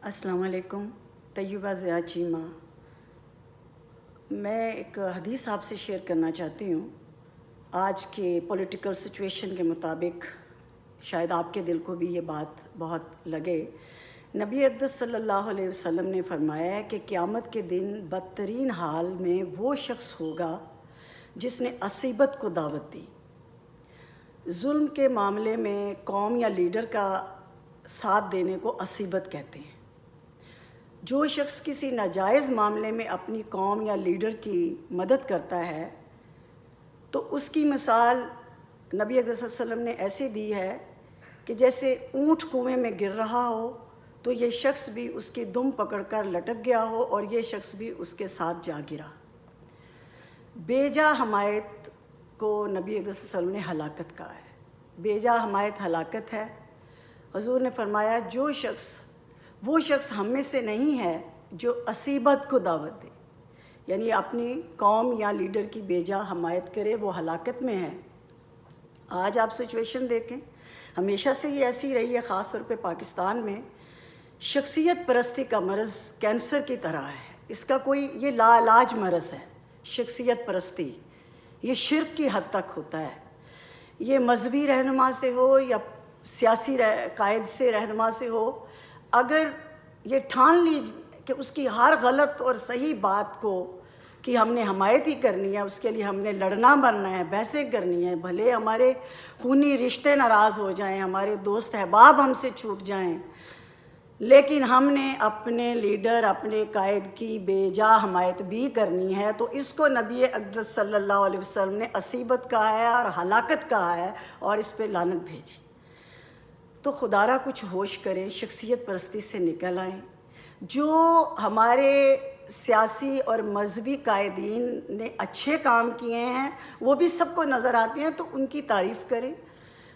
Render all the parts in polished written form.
السلام علیکم. طیبہ ضیاء چیمہ. میں ایک حدیث آپ سے شیئر کرنا چاہتی ہوں. آج کے پولیٹیکل سچویشن کے مطابق شاید آپ کے دل کو بھی یہ بات بہت لگے. نبی اقدس صلی اللہ علیہ وسلم نے فرمایا ہے کہ قیامت کے دن بدترین حال میں وہ شخص ہوگا جس نے عصیبت کو دعوت دی. ظلم کے معاملے میں قوم یا لیڈر کا ساتھ دینے کو عصیبت کہتے ہیں. جو شخص کسی ناجائز معاملے میں اپنی قوم یا لیڈر کی مدد کرتا ہے تو اس کی مثال نبی اکرم صلی اللہ علیہ وسلم نے ایسے دی ہے کہ جیسے اونٹ کنویں میں گر رہا ہو تو یہ شخص بھی اس کی دم پکڑ کر لٹک گیا ہو اور یہ شخص بھی اس کے ساتھ جا گرا. بے جا حمایت کو نبی اکرم صلی اللہ علیہ وسلم نے ہلاکت کہا ہے. بے جا حمایت ہلاکت ہے. حضور نے فرمایا وہ شخص ہم میں سے نہیں ہے جو عصیبت کو دعوت دے، یعنی اپنی قوم یا لیڈر کی بے جا حمایت کرے، وہ ہلاکت میں ہے. آج آپ سچویشن دیکھیں، ہمیشہ سے یہ ایسی رہی ہے. خاص طور پہ پاکستان میں شخصیت پرستی کا مرض کینسر کی طرح ہے. اس کا کوئی یہ لا علاج مرض ہے. شخصیت پرستی یہ شرک کی حد تک ہوتا ہے. یہ مذہبی رہنما سے ہو یا سیاسی قائد سے رہنما سے ہو، اگر یہ ٹھان لی کہ اس کی ہر غلط اور صحیح بات کو کہ ہم نے حمایت ہی کرنی ہے، اس کے لیے ہم نے لڑنا مرنا ہے، بحثیں کرنی ہے، بھلے ہمارے خونی رشتے ناراض ہو جائیں، ہمارے دوست احباب ہم سے چھوٹ جائیں، لیکن ہم نے اپنے لیڈر اپنے قائد کی بے جا حمایت بھی کرنی ہے، تو اس کو نبی اقدس صلی اللہ علیہ وسلم نے عصیبت کہا ہے اور ہلاکت کہا ہے اور اس پہ لعنت بھیجی. تو خدا را کچھ ہوش کریں، شخصیت پرستی سے نکل آئیں. جو ہمارے سیاسی اور مذہبی قائدین نے اچھے کام کیے ہیں وہ بھی سب کو نظر آتے ہیں، تو ان کی تعریف کریں.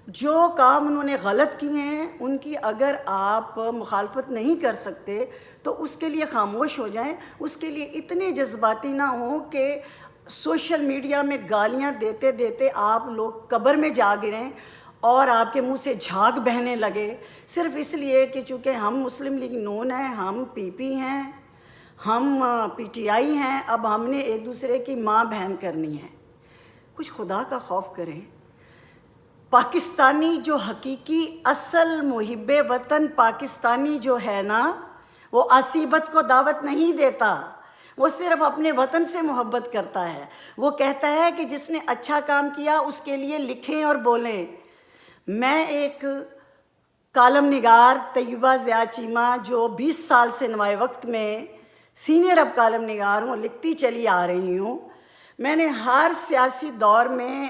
جو کام انہوں نے غلط کیے ہیں ان کی اگر آپ مخالفت نہیں کر سکتے تو اس کے لیے خاموش ہو جائیں. اس کے لیے اتنے جذباتی نہ ہوں کہ سوشل میڈیا میں گالیاں دیتے دیتے آپ لوگ قبر میں جا گریں اور آپ کے منہ سے جھاگ بہنے لگے، صرف اس لیے کہ چونکہ ہم مسلم لیگ نون ہیں، ہم پی پی ہیں، ہم پی ٹی آئی ہیں، اب ہم نے ایک دوسرے کی ماں بہن کرنی ہے. کچھ خدا کا خوف کریں. پاکستانی جو حقیقی اصل محب وطن پاکستانی جو ہے نا، وہ عصیبت کو دعوت نہیں دیتا. وہ صرف اپنے وطن سے محبت کرتا ہے. وہ کہتا ہے کہ جس نے اچھا کام کیا اس کے لیے لکھیں اور بولیں. میں ایک کالم نگار طیبہ ضیاء چیمہ جو 20 سال سے نوائے وقت میں سینئر اب کالم نگار ہوں، لکھتی چلی آ رہی ہوں. میں نے ہر سیاسی دور میں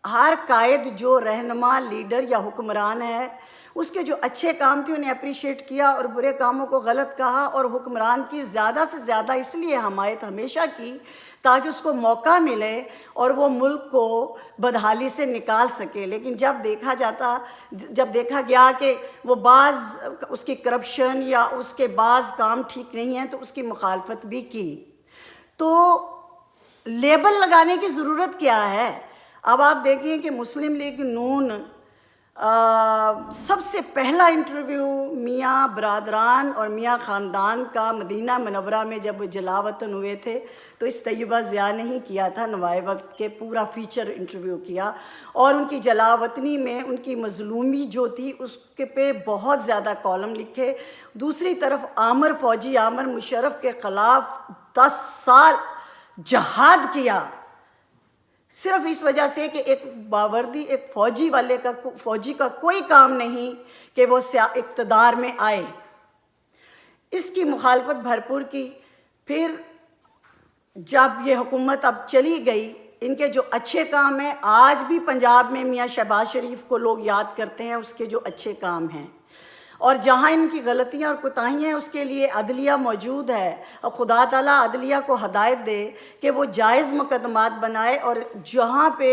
ہر قائد جو رہنما لیڈر یا حکمران ہے اس کے جو اچھے کام تھے انہیں اپریشیٹ کیا اور برے کاموں کو غلط کہا، اور حکمران کی زیادہ سے زیادہ اس لیے حمایت ہمیشہ کی تاکہ اس کو موقع ملے اور وہ ملک کو بدحالی سے نکال سکے. لیکن جب دیکھا گیا کہ وہ بعض اس کی کرپشن یا اس کے بعض کام ٹھیک نہیں ہیں تو اس کی مخالفت بھی کی. تو لیبل لگانے کی ضرورت کیا ہے؟ اب آپ دیکھیں کہ مسلم لیگ نون سب سے پہلا انٹرویو میاں برادران اور میاں خاندان کا مدینہ منورہ میں جب وہ جلا وطن ہوئے تھے تو اس طیبہ ضیاء نے ہی کیا تھا. نوائے وقت کے پورا فیچر انٹرویو کیا اور ان کی جلا وطنی میں ان کی مظلومی جو تھی اس کے پہ بہت زیادہ کالم لکھے. دوسری طرف عامر مشرف کے خلاف 10 سال جہاد کیا، صرف اس وجہ سے کہ ایک باوردی ایک فوجی کا کوئی کام نہیں کہ وہ اقتدار میں آئے. اس کی مخالفت بھرپور کی. پھر جب یہ حکومت اب چلی گئی، ان کے جو اچھے کام ہیں آج بھی پنجاب میں میاں شہباز شریف کو لوگ یاد کرتے ہیں اس کے جو اچھے کام ہیں، اور جہاں ان کی غلطیاں اور کوتاہیاں ہیں اس کے لیے عدلیہ موجود ہے. اور خدا تعالیٰ عدلیہ کو ہدایت دے کہ وہ جائز مقدمات بنائے اور جہاں پہ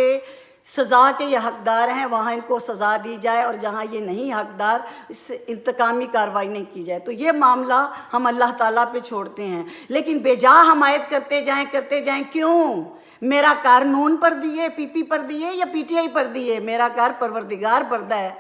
سزا کے یہ حقدار ہیں وہاں ان کو سزا دی جائے، اور جہاں یہ نہیں حقدار اس سے انتقامی کارروائی نہیں کی جائے. تو یہ معاملہ ہم اللہ تعالیٰ پہ چھوڑتے ہیں، لیکن بے جا حمایت کرتے جائیں. کیوں؟ میرا کار نون پر دیے، پی پی پر دیے یا پی ٹی آئی پر دیے، میرا کار پروردگار پردہ ہے.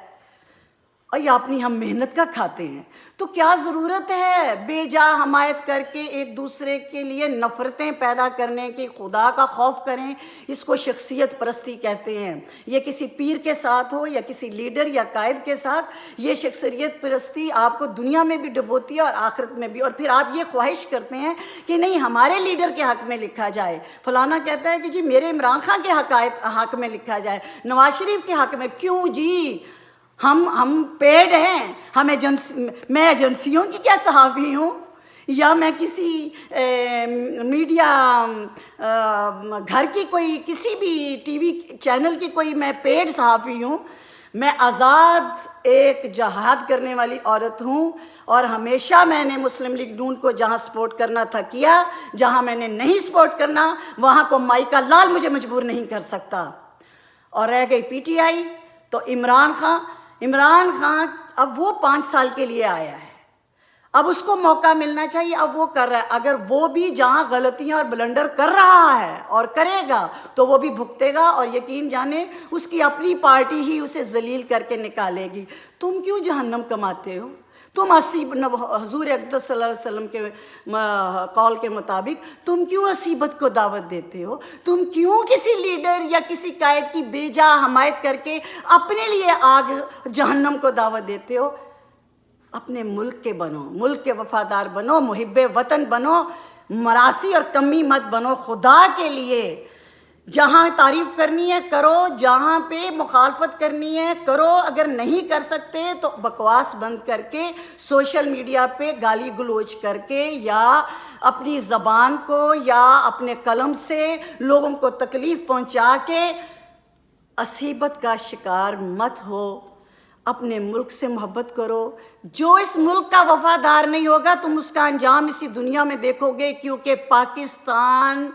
اور یہ اپنی ہم محنت کا کھاتے ہیں، تو کیا ضرورت ہے بے جا حمایت کر کے ایک دوسرے کے لیے نفرتیں پیدا کرنے کی؟ خدا کا خوف کریں، اس کو شخصیت پرستی کہتے ہیں۔ یہ کسی پیر کے ساتھ ہو یا کسی لیڈر یا قائد کے ساتھ، یہ شخصیت پرستی آپ کو دنیا میں بھی ڈبوتی ہے اور آخرت میں بھی۔ اور پھر آپ یہ خواہش کرتے ہیں کہ نہیں ہمارے لیڈر کے حق میں لکھا جائے، فلانا کہتا ہے کہ جی میرے عمران خان کے حق میں لکھا جائے، نواز شریف کے حق میں۔ کیوں جی؟ ہم پیڈ ہیں، میں ایجنسیوں کی کیا صحافی ہوں، یا میں کسی میڈیا گھر کی کوئی کسی بھی ٹی وی چینل کی کوئی میں پیڈ صحافی ہوں؟ میں آزاد ایک جہاد کرنے والی عورت ہوں، اور ہمیشہ میں نے مسلم لیگ نون کو جہاں سپورٹ کرنا تھا کیا، جہاں میں نے نہیں سپورٹ کرنا وہاں کو مائکا لال مجھے مجبور نہیں کر سکتا۔ اور رہ گئی پی ٹی آئی، تو عمران خان اب وہ 5 سال کے لیے آیا ہے، اب اس کو موقع ملنا چاہیے، اب وہ کر رہا ہے۔ اگر وہ بھی جہاں غلطیاں اور بلنڈر کر رہا ہے اور کرے گا تو وہ بھی بھگتے گا، اور یقین جانے اس کی اپنی پارٹی ہی اسے ذلیل کر کے نکالے گی۔ تم کیوں جہنم کماتے ہو؟ تم حضور اقدس صلی اللہ علیہ وسلم کے قول کے مطابق تم کیوں مصیبت کو دعوت دیتے ہو؟ تم کیوں کسی لیڈر یا کسی قائد کی بے جا حمایت کر کے اپنے لیے آگ جہنم کو دعوت دیتے ہو؟ اپنے ملک کے بنو، ملک کے وفادار بنو، محب وطن بنو، مراسی اور کمی مت بنو خدا کے لیے۔ جہاں تعریف کرنی ہے کرو، جہاں پہ مخالفت کرنی ہے کرو، اگر نہیں کر سکتے تو بکواس بند کر کے سوشل میڈیا پہ گالی گلوچ کر کے یا اپنی زبان کو یا اپنے قلم سے لوگوں کو تکلیف پہنچا کے مصیبت کا شکار مت ہو۔ اپنے ملک سے محبت کرو۔ جو اس ملک کا وفادار نہیں ہوگا تم اس کا انجام اسی دنیا میں دیکھو گے، کیونکہ پاکستان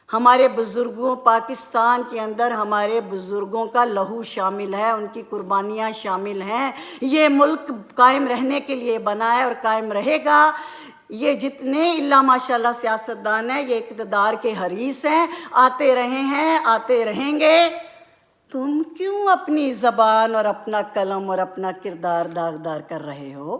ہمارے بزرگوں، پاکستان کے اندر ہمارے بزرگوں کا لہو شامل ہے، ان کی قربانیاں شامل ہیں۔ یہ ملک قائم رہنے کے لیے بنا ہے اور قائم رہے گا۔ یہ جتنے اللہ ماشاءاللہ سیاستدان ہیں یہ اقتدار کے حریص ہیں، آتے رہے ہیں، آتے رہیں گے۔ تم کیوں اپنی زبان اور اپنا قلم اور اپنا کردار داغدار کر رہے ہو؟